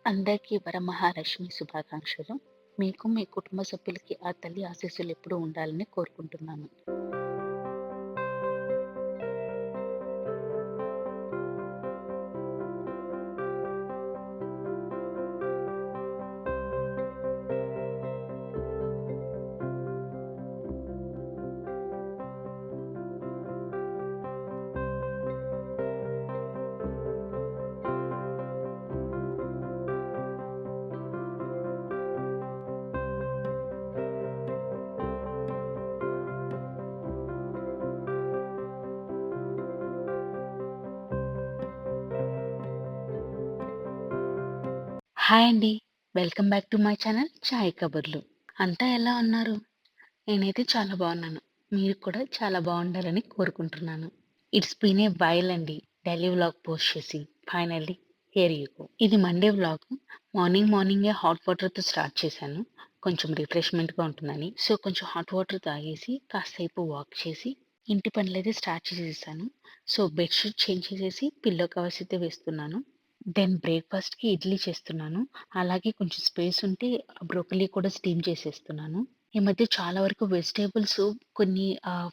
అందరికీ వరమహాలక్ష్మి శుభాకాంక్షలు. మీకు, మీ కుటుంబ సభ్యులకి ఆ తల్లి ఆశీస్సులు ఎప్పుడూ ఉండాలని కోరుకుంటున్నాను. హాయ్ అండి. Welcome back to my channel Chai Kaburlu. అంతా ఎలా ఉన్నారు? నేనైతే చాలా బాగున్నాను. మీరు కూడా చాలా బాగుండాలని కోరుకుంటున్నాను. ఇట్స్ బీన్ ఏ వైల్ అండి. డైలీ వ్లాగ్ పోస్ట్ చేసి ఫైనల్లీ హియర్ యూ గో. ఇది మండే వ్లాగ్. మార్నింగే హాట్ వాటర్‌తో స్టార్ట్ చేశాను. కొంచెం రిఫ్రెష్‌మెంట్‌గా ఉంటుందని. సో, కొంచెం హాట్ వాటర్ తాగేసి కాసేపు వాక్ చేసి ఇంటి పనులైతే స్టార్ట్ చేసేసాను. సో, బెడ్‌షీట్ చేంజ్ చేసేసి పిల్లో కవర్స్ అయితే వేస్తున్నాను. దెన్ బ్రేక్‌ఫాస్ట్‌కి ఇడ్లీ చేస్తున్నాను. అలాగే కొంచెం స్పేస్ ఉంటే బ్రోకలీ కూడా స్టీమ్ చేసేస్తున్నాను. ఈ మధ్య చాలా వరకు వెజిటబుల్స్ కొన్ని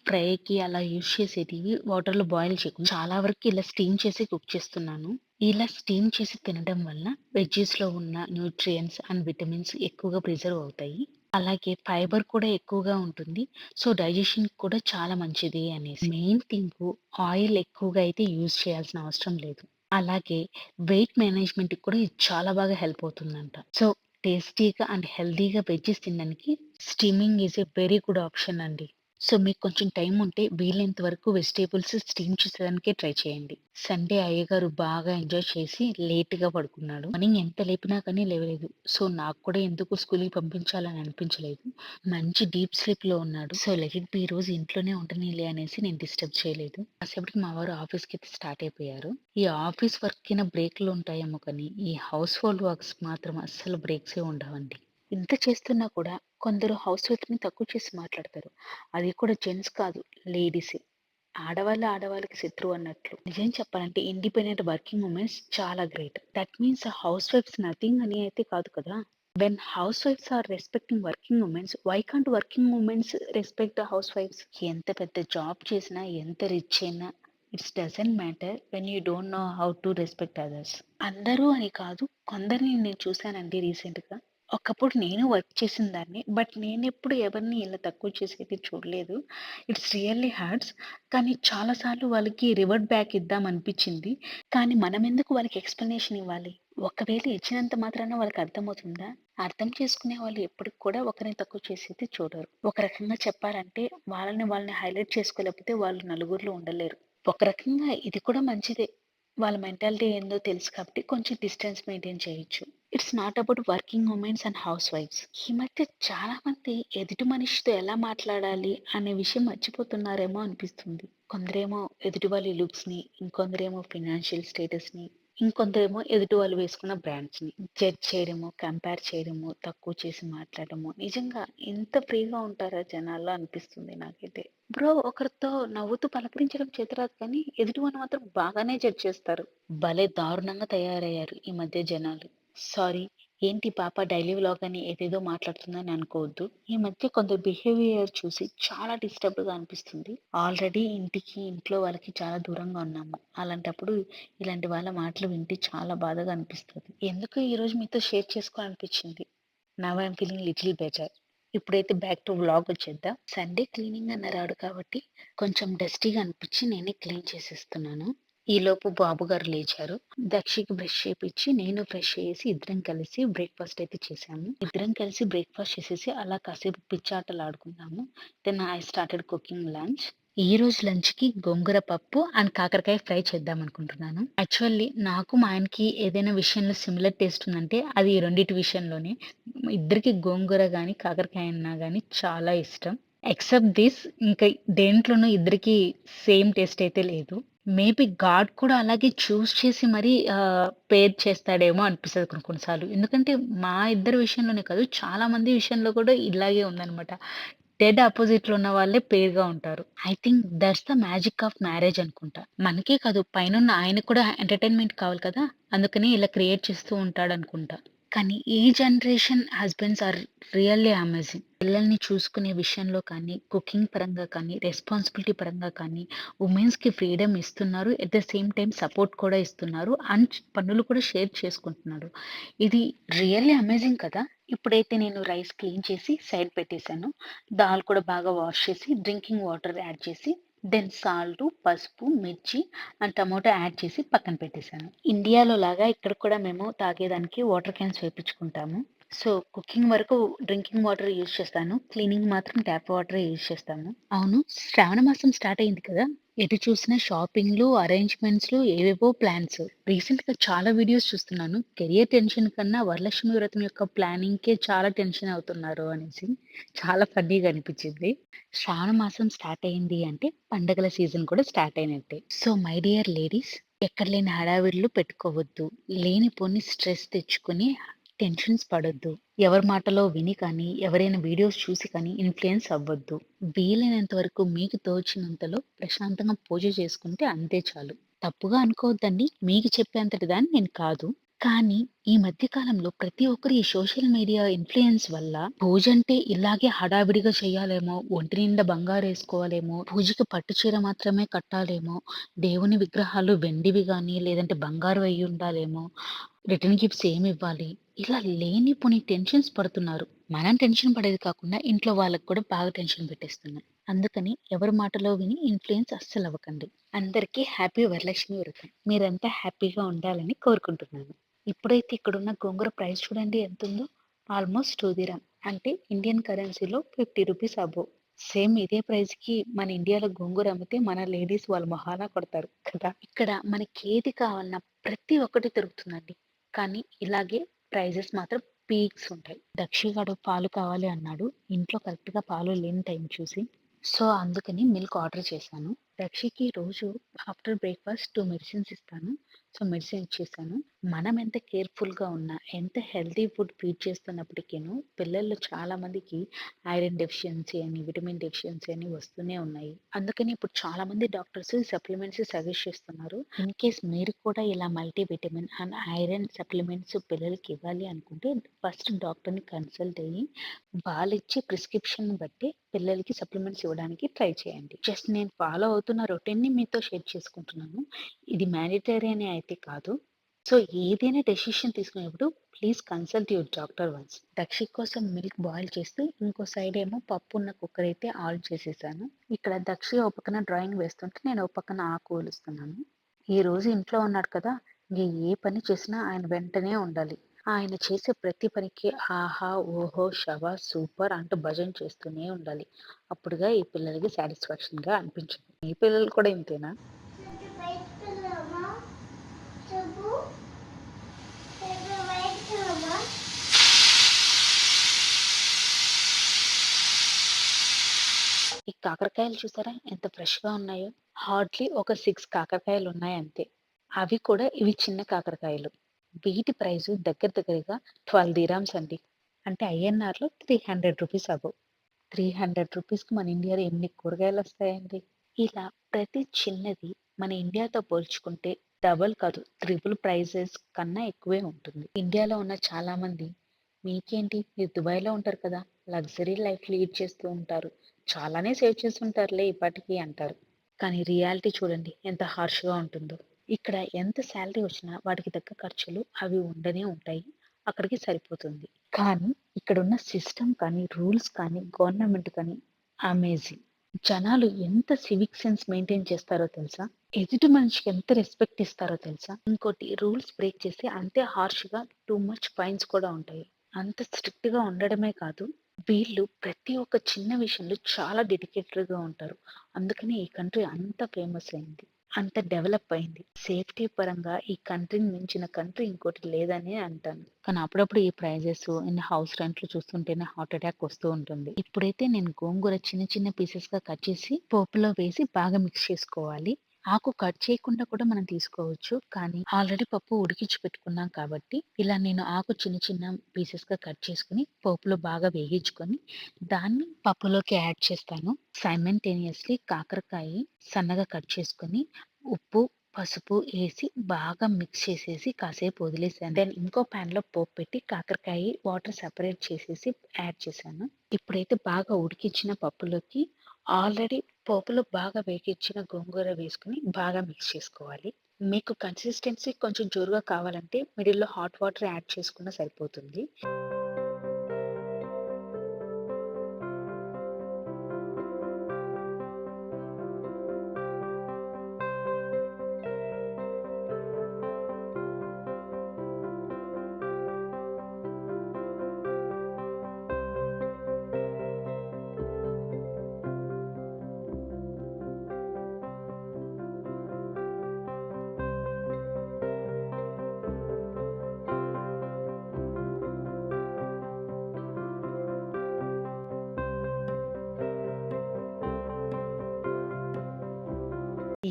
ఫ్రైకి అలా యూజ్ చేసేటివి వాటర్‌లో బాయిల్ చేయకుండా చాలా వరకు ఇలా స్టీమ్ చేసి కుక్ చేస్తున్నాను. ఇలా స్టీమ్ చేసి తినడం వల్ల వెజ్జీస్‌లో ఉన్న న్యూట్రియంట్స్ అండ్ విటమిన్స్ ఎక్కువగా ప్రిజర్వ్ అవుతాయి. అలాగే ఫైబర్ కూడా ఎక్కువగా ఉంటుంది. సో, డైజెషన్‌కి కూడా చాలా మంచిది అనేసి. మెయిన్ థింగు ఆయిల్ ఎక్కువగా అయితే యూజ్ చేయాల్సిన అవసరం లేదు. అలాగే వెయిట్ మేనేజ్‌మెంట్‌కి కూడా ఇది చాలా బాగా హెల్ప్ అవుతుందంట. సో, టేస్టీగా అండ్ హెల్తీగా వెజ్జీస్ తినడానికి steaming is a very good option అండి. సో, మీకు కొంచెం టైం ఉంటే వీలైనంత వరకు వెజిటబుల్స్ స్టీమ్ చేసేదానికే ట్రై చేయండి. సండే అయ్యగారు బాగా ఎంజాయ్ చేసి లేట్‌గా పడుకున్నాడు. మార్నింగ్ ఎంత లేపినా కానీ లేవలేదు. సో, నాకు కూడా ఎందుకు స్కూల్‌కి పంపించాలని అనిపించలేదు. మంచి డీప్ స్లీప్‌లో ఉన్నాడు. సో, లెట్ ఇట్ బి ఈరోజు ఇంట్లోనే ఉండనీలే అనేసి నేను డిస్టర్బ్ చేయలేదు. కాసేపటికి మా వారు ఆఫీస్‌కైతే స్టార్ట్ అయిపోయారు. ఈ ఆఫీస్ వర్క్‌కైనా బ్రేకులు ఉంటాయేమో కానీ, ఈ హౌస్ హోల్డ్ వర్క్స్ మాత్రం అస్సలు బ్రేక్సే ఉండవండి. ఇంత చేస్తున్నా కూడా కొందరు హౌస్ వైఫ్‌ని తక్కువ చేసి మాట్లాడతారు. అది కూడా జెంట్స్ కాదు, లేడీసే. ఆడవాళ్ళకి శత్రువు అన్నట్లు. నిజం చెప్పాలంటే ఇండిపెండెంట్ వర్కింగ్ వుమెన్స్ చాలా great. That means house wifes nothing అని అయితే కాదు కదా! When house wifes are respecting working womens, why can't working womens respect the house wifes? ఎంత పెద్ద జాబ్ చేసినా, ఎంత రిచ్ అయినా it's doesn't matter when you don't know how to respect others. అందరూ అని కాదు, కొందరిని నేను చూసానండి రీసెంట్‌గా. ఒకప్పుడు నేను వర్క్ చేసిన దాన్ని. బట్ నేనెప్పుడు ఎవరిని ఇలా తక్కువ చేసేది చూడలేదు. It's really hearts. కానీ చాలా సార్లు వాళ్ళకి రివర్ట్ బ్యాక్ ఇద్దామనిపిచ్చింది. కానీ మనమెందుకు వాళ్ళకి ఎక్స్‌ప్లనేషన్ ఇవ్వాలి? ఒకవేళ ఇచ్చినంత మాత్రాన వాళ్ళకి అర్థమవుతుందా? అర్థం చేసుకునే వాళ్ళు ఎప్పటికి కూడా ఒకరిని తక్కువ చేసేది చూడరు. ఒక రకంగా చెప్పాలంటే వాళ్ళని హైలైట్ చేసుకోలేకపోతే వాళ్ళు నలుగురిలో ఉండలేరు. ఒక రకంగా ఇది కూడా మంచిదే. వాళ్ళ మెంటాలిటీ ఏందో తెలుసు కాబట్టి కొంచెం డిస్టెన్స్ మెయింటైన్ చేయొచ్చు. It's not about working womens and house wifes. ఈ మధ్య చాలా మంది ఎదుటి మనిషితో ఎలా మాట్లాడాలి అనే విషయం మర్చిపోతున్నారేమో అనిపిస్తుంది. కొందరేమో ఎదుటి వాళ్ళ లుక్స్‌ని, ఇంకొందరేమో ఫినాన్షియల్ స్టేటస్‌ని, ఇంకొందరేమో ఎదుటి వాళ్ళు వేసుకున్న బ్రాండ్స్‌ని జడ్జ్ చేయడము, కంపేర్ చేయడము, తక్కువ చేసి మాట్లాడడము. నిజంగా ఇంత ఫ్రీగా ఉంటారా జనాల్లో అనిపిస్తుంది నాకైతే. బ్రో ఒకరితో నవ్వుతూ పలకరించడం చేతరాదు కానీ, ఎదుటివాడిని మాత్రం బాగానే జడ్జ్ చేస్తారు. భలే దారుణంగా తయారయ్యారు ఈ మధ్య జనాలు. సారీ, ఏంటి ఈ పాప డైలీ వ్లాగ్ అని ఏదేదో మాట్లాడుతుందని అనుకోవద్దు. ఈ మధ్య కొందరి బిహేవియర్ చూసి చాలా డిస్టర్బ్‌గా అనిపిస్తుంది. ఆల్రెడీ ఇంట్లో వాళ్ళకి చాలా దూరంగా ఉన్నాము. అలాంటప్పుడు ఇలాంటి వాళ్ళ మాటలు వింటే చాలా బాధగా అనిపిస్తది. ఎందుకో ఈరోజు మీతో షేర్ చేసుకోవాలనిపించింది. Now I am feeling little better. ఇప్పుడైతే బ్యాక్ టు వ్లాగ్ వచ్చేద్దాం. సండే క్లీనింగ్ అన్నారాడు కాబట్టి కొంచెం డస్టీగా అనిపించి నేనే క్లీన్ చేసేస్తున్నాను. ఈలోపు బాబు గారు లేచారు. దక్షికి బ్రష్ చేపిచ్చి నేను ఫ్రెష్ అయ్యేసి ఇద్దరం కలిసి బ్రేక్‌ఫాస్ట్ అయితే చేశాము. ఇద్దరం కలిసి బ్రేక్‌ఫాస్ట్ చేసేసి అలా కాసేపు పిచ్చాటలాడుకున్నాము. Then I started cooking lunch. ఈరోజు లంచ్‌కి గోంగూర పప్పు అండ్ కాకరకాయ ఫ్రై చేద్దామనుకుంటున్నాను. యాక్చువల్లీ నాకు మా ఆయనకి ఏదైనా విషయంలో సిమిలర్ టేస్ట్ ఉందంటే అది ఈ రెండిటి విషయంలోనే. ఇద్దరికి గోంగూర గాని, కాకరకాయ అన్నా గాని చాలా ఇష్టం. ఎక్సెప్ట్ థిస్ ఇంకా దేంట్లోనూ ఇద్దరికీ సేమ్ టేస్ట్ అయితే లేదు. మేబీ గాడ్ కూడా అలాగే చూజ్ చేసి మరీ పేర్ చేస్తాడేమో అనిపిస్తది కొన్ని కొన్ని సార్లు. ఎందుకంటే మా ఇద్దరి విషయంలోనే కాదు చాలా మంది విషయంలో కూడా ఇలాగే ఉందనమాట. డెడ్ అపోజిట్‌లో ఉన్న వాళ్ళే పెయిర్‌గా ఉంటారు. I think that's the magic of marriage అనుకుంటా. మనకే కాదు పైనున్న ఆయనకి కూడా ఎంటర్‌టైన్‌మెంట్ కావాలి కదా! అందుకని ఇలా క్రియేట్ చేస్తూ ఉంటాడనుకుంటా. కానీ ఈ generation husbands are really amazing. పిల్లల్ని చూసుకునే విషయంలో కానీ, కుకింగ్ పరంగా కానీ, రెస్పాన్సిబిలిటీ పరంగా కానీ, వుమెన్స్‌కి ఫ్రీడమ్ ఇస్తున్నారు. At the same time support కూడా ఇస్తున్నారు. అండ్ పనులు కూడా షేర్ చేసుకుంటున్నారు. ఇది రియల్లీ అమేజింగ్ కదా! ఇప్పుడైతే నేను రైస్ క్లీన్ చేసి సైడ్ పెట్టేసాను. దాల్ కూడా బాగా వాష్ చేసి, డ్రింకింగ్ వాటర్ యాడ్ చేసి, దెన్ సాల్టు, పసుపు, మిర్చి అండ్ టమోటా యాడ్ చేసి పక్కన పెట్టేసాను. ఇండియాలో లాగా ఇక్కడ కూడా మేము తాగేదానికి వాటర్ క్యాన్స్ వేపించుకుంటాము. సో, కుకింగ్ వరకు డ్రింకింగ్ వాటర్ యూజ్ చేస్తాను. క్లీనింగ్ మాత్రం ట్యాప్ వాటరే యూజ్ చేస్తాము. అవును. శ్రావణ మాసం స్టార్ట్ అయింది కదా! ఎటు చూసినా షాపింగ్‌లు, అరేంజ్‌మెంట్స్‌లు ఏవేవో ప్లాన్స్. రీసెంట్‌గా చాలా వీడియోస్ చూస్తున్నాను. కెరియర్ టెన్షన్ కన్నా వరలక్ష్మి వ్రతం యొక్క ప్లానింగ్‌కే చాలా టెన్షన్ అవుతున్నారు అనేసి. చాలా ఫన్నీగా అనిపించింది. శ్రావణ మాసం స్టార్ట్ అయింది అంటే పండగల సీజన్ కూడా స్టార్ట్ అయినట్టే. సో, మై డియర్ లేడీస్, ఎక్కడ లేని హడావిడులు పెట్టుకోవద్దు. లేనిపోని స్ట్రెస్ తెచ్చుకొని టెన్షన్స్ పడొద్దు. ఎవరి మాటలో విని కానీ, ఎవరైనా వీడియోస్ చూసి కానీ ఇన్‌ఫ్లుయెన్స్ అవ్వద్దు. వీలైనంత వరకు మీకు తోచినంతలో ప్రశాంతంగా పూజ చేసుకుంటే అంతే చాలు. తప్పుగా అనుకోవద్దండి. మీకు చెప్పేంతటి దాన్ని నేను కాదు. కానీ ఈ మధ్య కాలంలో ప్రతి ఒక్కరు ఈ సోషల్ మీడియా ఇన్‌ఫ్లుయెన్స్ వల్ల పూజంటే ఇలాగే హడావిడిగా చేయాలేమో, ఒంటి నిండా బంగారేసుకోవాలేమో, పూజకి పట్టు చీర మాత్రమే కట్టాలేమో, దేవుని విగ్రహాలు వెండివి గానీ, లేదంటే బంగారువి అయ్యుండాలేమో, రిటర్న్ గిఫ్ట్స్ ఏమివ్వాలి, ఇలా లేనిపోని టెన్షన్స్ పడుతున్నారు. మనం టెన్షన్ పడేది కాకుండా ఇంట్లో వాళ్ళకి కూడా బాగా టెన్షన్ పెట్టేస్తున్నాం. అందుకని ఎవరి మాటలో విని ఇన్‌ఫ్లుయెన్స్ అస్సలవ్వకండి. అందరికీ హ్యాపీ వరలక్ష్మి వ్రతం. మీరంతా హ్యాపీగా ఉండాలని కోరుకుంటున్నాను. ఇప్పుడైతే ఇక్కడున్న గోంగూర ప్రైస్ చూడండి ఎంతుందో. ఆల్‌మోస్ట్ 2 దిర్హం. అంటే ఇండియన్ కరెన్సీలో ₹50 అబోవ్. సేమ్ ఇదే ప్రైస్‌కి మన ఇండియాలో గోంగూర అమ్మితే మన లేడీస్ వాళ్ళ మొహాన కొడతారు కదా! ఇక్కడ మనకేది కావాలన్నా ప్రతి ఒక్కటి దొరుకుతుందండి. కానీ ఇలాగే ప్రైజెస్ మాత్రం పీక్స్ ఉంటాయి. దక్షి గాడు పాలు కావాలి అన్నాడు. ఇంట్లో కరెక్ట్‌గా పాలు లేని టైం చూసి. సో, అందుకని మిల్క్ ఆర్డర్ చేశాను. దక్షికి రోజు ఆఫ్టర్ బ్రేక్‌ఫాస్ట్ 2 మెడిసిన్స్ ఇస్తాను. సో, మెడిసిన్ ఇచ్చేసాను. మనం ఎంత కేర్‌ఫుల్‌గా ఉన్నా, ఎంత హెల్తీ ఫుడ్ ఫీడ్ చేస్తున్నప్పటికీను పిల్లల్లో చాలా మందికి ఐరన్ డెఫిషియన్సీ అని, విటమిన్ డెఫిషియన్సీ అని వస్తూనే ఉన్నాయి. అందుకని ఇప్పుడు చాలా మంది డాక్టర్స్ సప్లిమెంట్స్ సజెస్ట్ చేస్తున్నారు. ఇన్ కేస్ మీరు కూడా ఇలా multi vitamin and iron supplements పిల్లలకి ఇవ్వాలి అనుకుంటే ఫస్ట్ డాక్టర్‌ని కన్సల్ట్ అయ్యి వాళ్ళిచ్చే ప్రిస్క్రిప్షన్‌ని బట్టి పిల్లలకి సప్లిమెంట్స్ ఇవ్వడానికి ట్రై చేయండి. జస్ట్ నేను ఫాలో అవుతున్న రొటీన్‌ని మీతో షేర్ చేసుకుంటున్నాను. ఇది మ్యాండేటరీ అని అయితే కాదు. సో, ఏదైనా డెసిషన్ తీసుకునేప్పుడు please consult your doctor once. Dakshit కోసం మిల్క్ బాయిల్ చేస్తూ ఇంకో సైడ్ ఏమో పప్పు ఉన్న కుక్కర్ అయితే ఆన్ చేసేసాను. ఇక్కడ దక్షి ఓ పక్కన డ్రాయింగ్ వేస్తుంటే నేను ఓ పక్కన ఆకు ఒలుస్తున్నాను. ఈరోజు ఇంట్లో ఉన్నాడు కదా! ఇంక ఏ పని చేసినా ఆయన వెంటనే ఉండాలి. ఆయన చేసే ప్రతి పనికి ఆహా! ఓహో! శభాష్! సూపర్! అంటూ భజన చేస్తూనే ఉండాలి. అప్పుడుగా ఈ పిల్లలకి సాటిస్ఫాక్షన్‌గా అనిపించదు. మీ పిల్లలు కూడా ఇంతేనా? కొంచెం బయటికి వెళ్దామా చెప్పు కొంచెం బయటికి వెళ్దామా ఈ కాకరకాయలు చూసారా ఎంత ఫ్రెష్‌గా ఉన్నాయో? హార్డ్‌లీ ఒక 6 కాకరకాయలు ఉన్నాయి అంతే. అవి కూడా ఇవి చిన్న కాకరకాయలు. వీటి ప్రైసు దగ్గర దగ్గరగా 12 దీరామ్స్ అండి. అంటే ఐఎన్ఆర్‌లో ₹300 అబోవ్. ₹300కి మన ఇండియాలో ఎన్ని కూరగాయలొస్తాయండి? ఇలా ప్రతి చిన్నది మన ఇండియాతో పోల్చుకుంటే డబుల్ కాదు, త్రిబుల్ ప్రైజెస్ కన్నా ఎక్కువే ఉంటుంది. ఇండియాలో ఉన్న చాలామంది మీకేంటి మీరు దుబాయ్‌లో ఉంటారు కదా! లగ్జరీ లైఫ్ లీడ్ చేస్తూ ఉంటారు. చాలానే సేవ్ చేసుంటారులే ఈ పాటికి అంటారు. కానీ రియాలిటీ చూడండి ఎంత హార్ష్‌గా ఉంటుందో. ఇక్కడ ఎంత సాలరీ వచ్చినా వాటికి తగ్గ ఖర్చులు అవి ఉండనే ఉంటాయి. అక్కడికి సరిపోతుంది. కానీ ఇక్కడున్న సిస్టమ్ కానీ, రూల్స్ కానీ, గవర్నమెంట్ కానీ అమేజింగ్. జనాలు ఎంత సివిక్ సెన్స్ మెయింటైన్ చేస్తారో తెలుసా? ఎదుటి మనిషికి ఎంత రెస్పెక్ట్ ఇస్తారో తెలుసా? ఇంకోటి రూల్స్ బ్రేక్ చేస్తే అంతే హార్ష్‌గా టూ మచ్ ఫైన్స్ కూడా ఉంటాయి. అంత స్ట్రిక్ట్‌గా ఉండడమే కాదు, వీళ్ళు ప్రతి ఒక్క చిన్న విషయంలో చాలా డెడికేటెడ్‌గా ఉంటారు. అందుకనే ఈ కంట్రీ అంత ఫేమస్ అయింది. అంత డెవలప్ అయింది. సేఫ్టీ పరంగా ఈ కంట్రీని మించిన కంట్రీ ఇంకోటి లేదనే అంటాను. కానీ అప్పుడప్పుడు ఈ ప్రైజెస్ అండ్ హౌస్ రెంట్‌లు చూస్తుంటేనే హార్ట్ అటాక్ వస్తూ ఉంటుంది. ఇప్పుడైతే నేను గోంగూర చిన్న చిన్న పీసెస్‌గా కట్ చేసి పోపులో వేసి బాగా మిక్స్ చేసుకోవాలి. ఆకు కట్ చేయకుండా కూడా మనం తీసుకోవచ్చు. కానీ ఆల్రెడీ పప్పు ఉడికించి పెట్టుకున్నాం కాబట్టి ఇలా నేను ఆకు చిన్న చిన్న పీసెస్‌గా కట్ చేసుకొని పోపులో బాగా వేగించుకొని దాన్ని పప్పులోకి యాడ్ చేస్తాను. సైమల్టేనియస్‌లీ కాకరకాయ సన్నగా కట్ చేసుకొని ఉప్పు, పసుపు ఏసి బాగా మిక్స్ చేసేసి కాసేపు వదిలేసాను. దెన్ ఇంకో ప్యాన్‌లో పోపు పెట్టి కాకరకాయ వాటర్ సెపరేట్ చేసేసి యాడ్ చేశాను. ఇప్పుడైతే బాగా ఉడికించిన పప్పులోకి ఆల్రెడీ పోపులో బాగా వేగించిన గోంగూర వేసుకొని బాగా మిక్స్ చేసుకోవాలి. మీకు కన్సిస్టెన్సీ కొంచెం జోరుగా కావాలంటే మిడిల్‌లో హాట్ వాటర్ యాడ్ చేసుకున్నా సరిపోతుంది.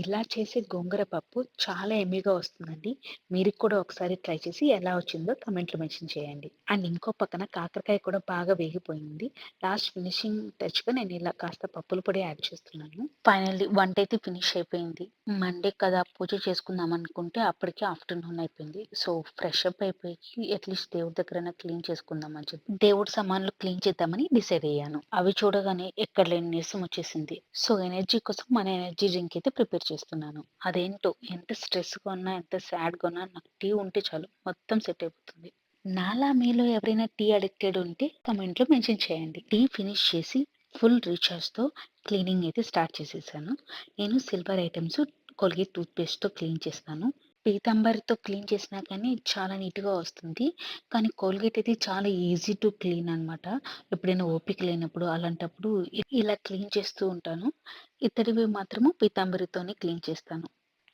ఇలా చేసే గోంగూర పప్పు చాలా యమ్మీగా వస్తుందండి. మీరు కూడా ఒకసారి ట్రై చేసి ఎలా వచ్చిందో కామెంట్‌లో మెన్షన్ చేయండి. అండ్ ఇంకో పక్కన కాకరకాయ కూడా బాగా వేగిపోయింది. లాస్ట్ ఫినిషింగ్ టచ్‌గా నేను ఇలా కాస్త పప్పుల పొడి యాడ్ చేస్తున్నాను. ఫైనల్లీ వంటైతే ఫినిష్ అయిపోయింది. మండే కదా పూజ చేసుకుందాం అనుకుంటే అప్పటికే ఆఫ్టర్‌నూన్ అయిపోయింది. సో, ఫ్రెష్ అప్ అయిపోయి అట్‌లీస్ట్ దేవుడి దగ్గరైనా క్లీన్ చేసుకుందాం అని చెప్పి దేవుడి సామాన్లు క్లీన్ చేద్దామని డిసైడ్ అయ్యాను. అవి చూడగానే ఎక్కడ లేని నీరసం వచ్చేసింది. సో, ఎనర్జీ కోసం మన ఎనర్జీ డ్రింక్ అయితే ప్రిపేర్ చేస్తున్నాను. అదేంటో ఎంత స్ట్రెస్‌గా ఉన్నా, ఎంత సాడ్‌గా ఉన్నా నాకు టీ ఉంటే చాలు మొత్తం సెట్ అయిపోతుంది. నాలా మీలో ఎవరైనా టీ అడిక్టెడ్ ఉంటే కామెంట్‌లో మెన్షన్ చేయండి. టీ ఫినిష్ చేసి ఫుల్ రీచార్జ్‌తో క్లీనింగ్ అయితే స్టార్ట్ చేసేసాను. నేను సిల్వర్ ఐటెమ్స్ కోల్గేట్ టూత్ పేస్ట్‌తో క్లీన్ చేస్తాను. పీతాంబరితో క్లీన్ చేసినా కానీ చాలా నీట్‌గా వస్తుంది. కానీ కోల్గేట్ అయితే చాలా ఈజీ టు క్లీన్ అనమాట. ఎప్పుడైనా ఓపిక లేనప్పుడు అలాంటప్పుడు ఇలా క్లీన్ చేస్తూ ఉంటాను. ఇతడివి మాత్రము పీతాంబరితోనే క్లీన్ చేస్తాను.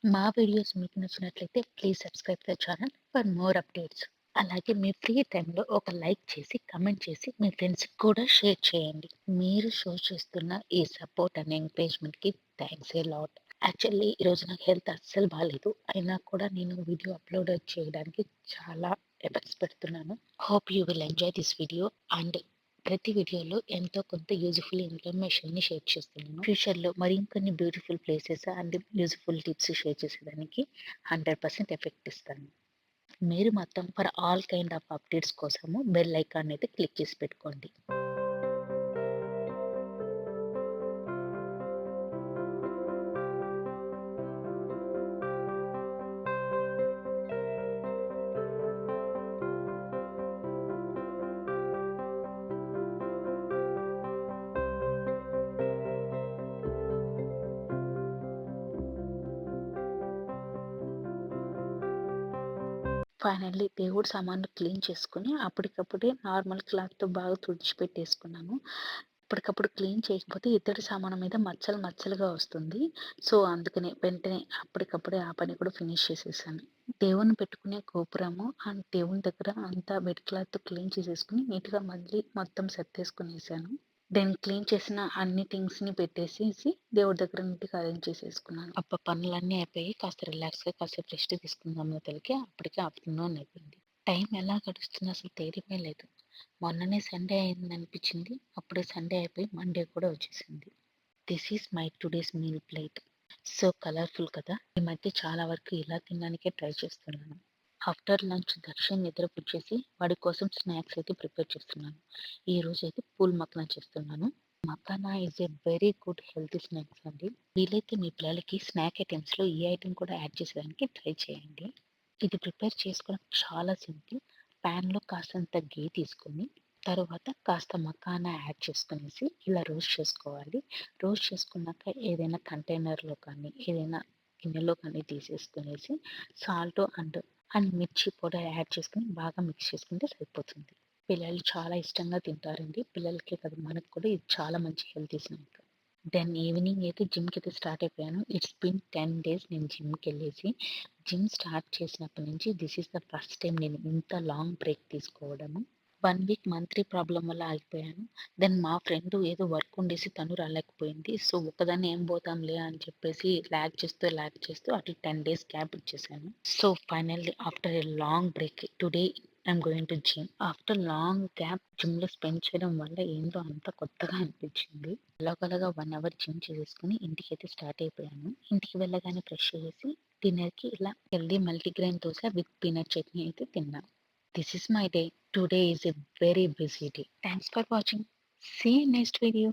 మా వీడియోస్ మీకు నచ్చినట్లయితే please subscribe the channel for more updates. అలాగే మీ ఫ్రీ టైంలో ఒక లైక్ చేసి, కమెంట్ చేసి మీ ఫ్రెండ్స్‌కి కూడా షేర్ చేయండి. మీరు షో చేస్తున్న ఈ సపోర్ట్ అండ్ ఎంకరేజ్‌మెంట్‌కి థాంక్స్ ఎ లాట్. యాక్చువల్లీ ఈరోజు నాకు హెల్త్ అస్సలు బాలేదు. అయినా కూడా నేను వీడియో అప్‌లోడ్ చేయడానికి చాలా ఎఫర్ట్స్ పెడుతున్నాను. Hope you will enjoy this video and ప్రతి వీడియోలో ఎంతో కొంత యూజ్‌ఫుల్ ఇన్ఫర్మేషన్‌ని షేర్ చేస్తున్నాను. ఫ్యూచర్‌లో మరి ఇంకొన్ని beautiful places and useful tips share చేసేదానికి 100% ఎఫెక్ట్ ఇస్తాను. మీరు మాత్రం for all kind of updates కోసము బెల్ ఐకాన్ అయితే క్లిక్ చేసి పెట్టుకోండి. ఫైనల్లీ దేవుడి సామాన్లు క్లీన్ చేసుకొని అప్పటికప్పుడే నార్మల్ క్లాత్‌తో బాగా తుడిచిపెట్టేసుకున్నాను. అప్పటికప్పుడు క్లీన్ చేయకపోతే ఇత్తడి సామాను మీద మచ్చలు మచ్చలుగా వస్తుంది. సో, అందుకనే వెంటనే అప్పటికప్పుడే ఆ పని కూడా ఫినిష్ చేసేసాను. దేవుడిని పెట్టుకునే గోపురము అండ్ దేవుని దగ్గర అంతా వెట్ క్లాత్‌తో క్లీన్ చేసేసుకొని నీట్‌గా మళ్ళీ మొత్తం సర్దేసుకునేసాను. దెన్ క్లీన్ చేసిన అన్ని థింగ్స్‌ని పెట్టేసేసి దేవుడి దగ్గర నీట్‌గా అరేంజ్ చేసేసుకున్నాను. పనులన్నీ అయిపోయి కాస్త రిలాక్స్‌గా కాసేపు రెస్ట్ తీసుకుందాం అవతలకి అప్పటికే ఆఫ్టర్‌నూన్ అయిపోయింది. టైం ఎలా గడుస్తుందో అసలు తెలియనే లేదు. మొన్ననే సండే అయిందనిపించింది. అప్పుడే సండే అయిపోయి మండే కూడా వచ్చేసింది. This is my today's meal plate. So colourful కదా! ఈ మధ్య చాలా వరకు ఇలా తినడానికే ట్రై చేస్తున్నాను. ఆఫ్టర్ లంచ్ దర్శన్ నిద్రపుచ్చేసి వాడి కోసం స్నాక్స్ అయితే ప్రిపేర్ చేస్తున్నాను. ఈరోజైతే పూల్ మఖానా చేస్తున్నాను. Makhana is a very good healthy snacks అండి. వీలైతే మీ పిల్లలకి స్నాక్ ఐటెమ్స్‌లో ఈ ఐటెమ్ కూడా యాడ్ చేసేదానికి ట్రై చేయండి. ఇది ప్రిపేర్ చేసుకోవడం చాలా సింపుల్. ప్యాన్‌లో కాస్తంత ఘీ తీసుకొని, తరువాత కాస్త మఖానా యాడ్ చేసుకొనేసి ఇలా రోస్ట్ చేసుకోవాలి. రోస్ట్ చేసుకున్నాక ఏదైనా కంటైనర్‌లో కానీ, ఏదైనా గిన్నెలో కానీ తీసేసుకొనేసి సాల్ట్ అండ్ మిర్చి పౌడర్ యాడ్ చేసుకొని బాగా మిక్స్ చేసుకుంటే సరిపోతుంది. పిల్లలు చాలా ఇష్టంగా తింటారండి. పిల్లలకే కాదు మనకు కూడా ఇది చాలా మంచి హెల్తీ స్నాక్. దెన్ ఈవినింగ్ అయితే జిమ్‌కైతే స్టార్ట్ అయిపోయాను. ఇట్స్ బిన్ 10 డేస్ నేను జిమ్‌కెళ్ళేసి. జిమ్ స్టార్ట్ చేసినప్పటి నుంచి this is the first time నేను ఇంత లాంగ్ బ్రేక్ తీసుకోవడము. 1 వీక్ మంత్లీ ప్రాబ్లమ్ వల్ల ఆగిపోయాను. దెన్ మా ఫ్రెండ్ ఏదో వర్క్ ఉండేసి తను రాలేకపోయింది. సో, ఒక్కదాన్నే ఏం పోతాంలే అని చెప్పేసి లాగ్ చేస్తూ అట్లా 10 డేస్ గ్యాప్ ఇచ్చేసాను. So, finally after a long break today I'm going to gym. After long gap జిమ్‌లో స్పెండ్ చేయడం వల్ల ఏందో అంతా కొత్తగా అనిపించింది. ఎలాగోలాగా 1 అవర్ జిమ్ చేసేసుకొని ఇంటికైతే స్టార్ట్ అయిపోయాను. ఇంటికి వెళ్ళగానే బ్రష్ చేసేసి డిన్నర్‌కి ఇలా healthy multigrain dosa with peanut chutney అయితే తిన్నా. This is my day. Today is a very busy day. Thanks for watching. See you next video.